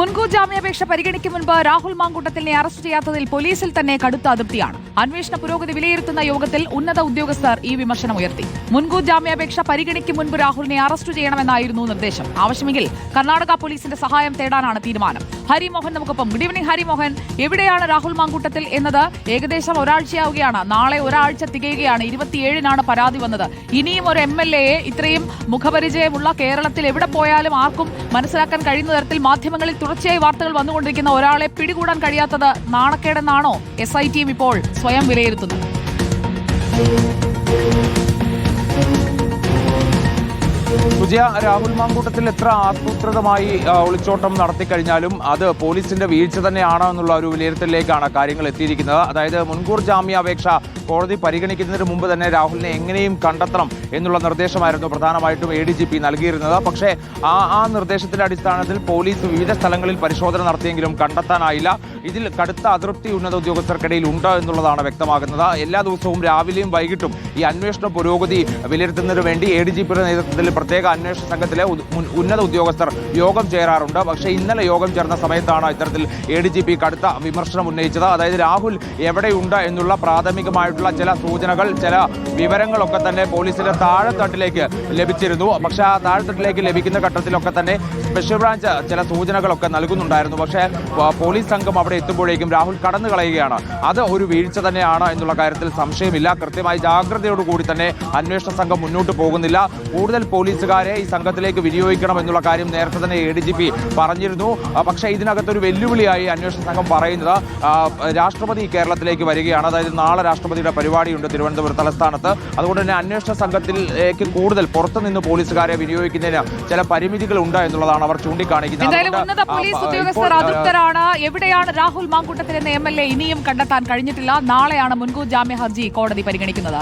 മുൻകൂർ ജാമ്യാപേക്ഷ പരിഗണിക്കും മുൻപ് രാഹുൽ മാങ്കൂട്ടത്തിലിനെ അറസ്റ്റ് ചെയ്യാത്തതിൽ പോലീസിൽ തന്നെ കടുത്ത അതൃപ്തിയാണ്. അന്വേഷണ പുരോഗതി വിലയിരുത്തുന്ന യോഗത്തിൽ ഉന്നത ഉദ്യോഗസ്ഥർ ഈ വിമർശനം ഉയർത്തി. മുൻകൂർ ജാമ്യാപേക്ഷ പരിഗണിക്കും മുൻപ് രാഹുലിനെ അറസ്റ്റ് ചെയ്യണമെന്നായിരുന്നു നിർദ്ദേശം. ആവശ്യമെങ്കിൽ കർണാടക പോലീസിന്റെ സഹായം തേടാനാണ് തീരുമാനം. ഹരിമോഹൻ നമുക്കൊപ്പം. Good evening Harimohan. എവിടെയാണ് രാഹുൽ മാങ്കൂട്ടത്തിൽ എന്നത് ഏകദേശം ഒരാഴ്ചയാവുകയാണ്. നാളെ ഒരാഴ്ച തികയുകയാണ്. 27-നാണ് പരാതി വന്നത്. ഇനിയും ഒരു MLA ഇത്രയും മുഖപരിചയമുള്ള കേരളത്തിൽ എവിടെ പോയാലും ആർക്കും മനസ്സിലാക്കാൻ കഴിയുന്ന തരത്തിൽ മാധ്യമങ്ങളിൽ തുടർച്ചയായി വാർത്തകൾ വന്നുകൊണ്ടിരിക്കുന്ന ഒരാളെ പിടികൂടാൻ കഴിയാത്തത് നാണക്കേടെന്നാണോ SIT ഇപ്പോൾ സ്വയം വിലയിരുത്തുന്നത്? സുജയ, രാഹുൽ മാങ്കൂട്ടത്തിൽ എത്ര ആസൂത്രിതമായി ഒളിച്ചോട്ടം നടത്തിക്കഴിഞ്ഞാലും അത് പോലീസിന്റെ വീഴ്ച തന്നെയാണ് എന്നുള്ള ഒരു വിലയിരുത്തലിലേക്കാണ് കാര്യങ്ങൾ എത്തിയിരിക്കുന്നത്. അതായത് മുൻകൂർ ജാമ്യാപേക്ഷ കോടതി പരിഗണിക്കുന്നതിന് മുമ്പ് തന്നെ രാഹുലിനെ എങ്ങനെയും കണ്ടെത്തണം എന്നുള്ള നിർദ്ദേശമായിരുന്നു പ്രധാനമായിട്ടും ADGP നൽകിയിരുന്നത്. പക്ഷേ ആ നിർദ്ദേശത്തിന്റെ അടിസ്ഥാനത്തിൽ പോലീസ് വിവിധ സ്ഥലങ്ങളിൽ പരിശോധന നടത്തിയെങ്കിലും കണ്ടെത്താനായില്ല. ഇതിൽ കടുത്ത അതൃപ്തി ഉന്നത ഉദ്യോഗസ്ഥർക്കിടയിൽ ഉണ്ട് എന്നുള്ളതാണ് വ്യക്തമാകുന്നത്. എല്ലാ ദിവസവും രാവിലെയും വൈകിട്ടും ഈ അന്വേഷണ പുരോഗതി വിലയിരുത്തുന്നതിന് വേണ്ടി ADGPയുടെ നേതൃത്വത്തിൽ പ്രത്യേക അന്വേഷണ സംഘത്തിലെ ഉന്നത ഉദ്യോഗസ്ഥർ യോഗം ചേരാറുണ്ട്. പക്ഷേ ഇന്നലെ യോഗം ചേർന്ന സമയത്താണ് ഇത്തരത്തിൽ ADGP കടുത്ത വിമർശനം ഉന്നയിച്ചത്. അതായത് രാഹുൽ എവിടെയുണ്ട് എന്നുള്ള പ്രാഥമികമായിട്ടുള്ള ചില സൂചനകൾ, ചില വിവരങ്ങളൊക്കെ തന്നെ പോലീസിന്റെ താഴെത്തട്ടിലേക്ക് ലഭിച്ചിരുന്നു. പക്ഷേ ആ താഴെത്തട്ടിലേക്ക് ലഭിക്കുന്ന ഘട്ടത്തിലൊക്കെ തന്നെ സ്പെഷ്യൽ ബ്രാഞ്ച് ചില സൂചനകളൊക്കെ നൽകുന്നുണ്ടായിരുന്നു. പക്ഷേ പോലീസ് സംഘം അവിടെ എത്തുമ്പോഴേക്കും രാഹുൽ കടന്നു കളയുകയാണ്. അത് ഒരു വീഴ്ച തന്നെയാണ് എന്നുള്ള കാര്യത്തിൽ സംശയമില്ല. കൃത്യമായി ജാഗ്രതയോടുകൂടി തന്നെ അന്വേഷണ സംഘം മുന്നോട്ട് പോകുന്നില്ല. കൂടുതൽ പോലീസുകാരെ ഈ സംഘത്തിലേക്ക് വിനിയോഗിക്കണം എന്നുള്ള കാര്യം നേരത്തെ തന്നെ ADGP പറഞ്ഞിരുന്നു. പക്ഷേ ഇതിനകത്തൊരു വെല്ലുവിളിയായി അന്വേഷണ സംഘം പറയുന്നത് രാഷ്ട്രപതി കേരളത്തിലേക്ക് വരികയാണ്. അതായത് നാളെ രാഷ്ട്രപതിയുടെ പരിപാടിയുണ്ട് തിരുവനന്തപുരം തലസ്ഥാനത്ത്. അതുകൊണ്ട് തന്നെ അന്വേഷണ സംഘത്തിലേക്ക് കൂടുതൽ പുറത്തുനിന്ന് പോലീസുകാരെ വിനിയോഗിക്കുന്നതിന് ചില പരിമിതികൾ ഉണ്ട് എന്നുള്ളതാണ് അവർ ചൂണ്ടിക്കാണിക്കുന്നത്. ഉന്നത പോലീസ് ഉദ്യോഗസ്ഥർ അതൃപ്തരാണ്. എവിടെയാണ് രാഹുൽ മാങ്കൂട്ടത്തിൽ എന്ന MLA ഇനിയും കണ്ടെത്താൻ കഴിഞ്ഞിട്ടില്ല. നാളെയാണ് മുൻകൂർ ജാമ്യ ഹർജി കോടതി പരിഗണിക്കുന്നത്.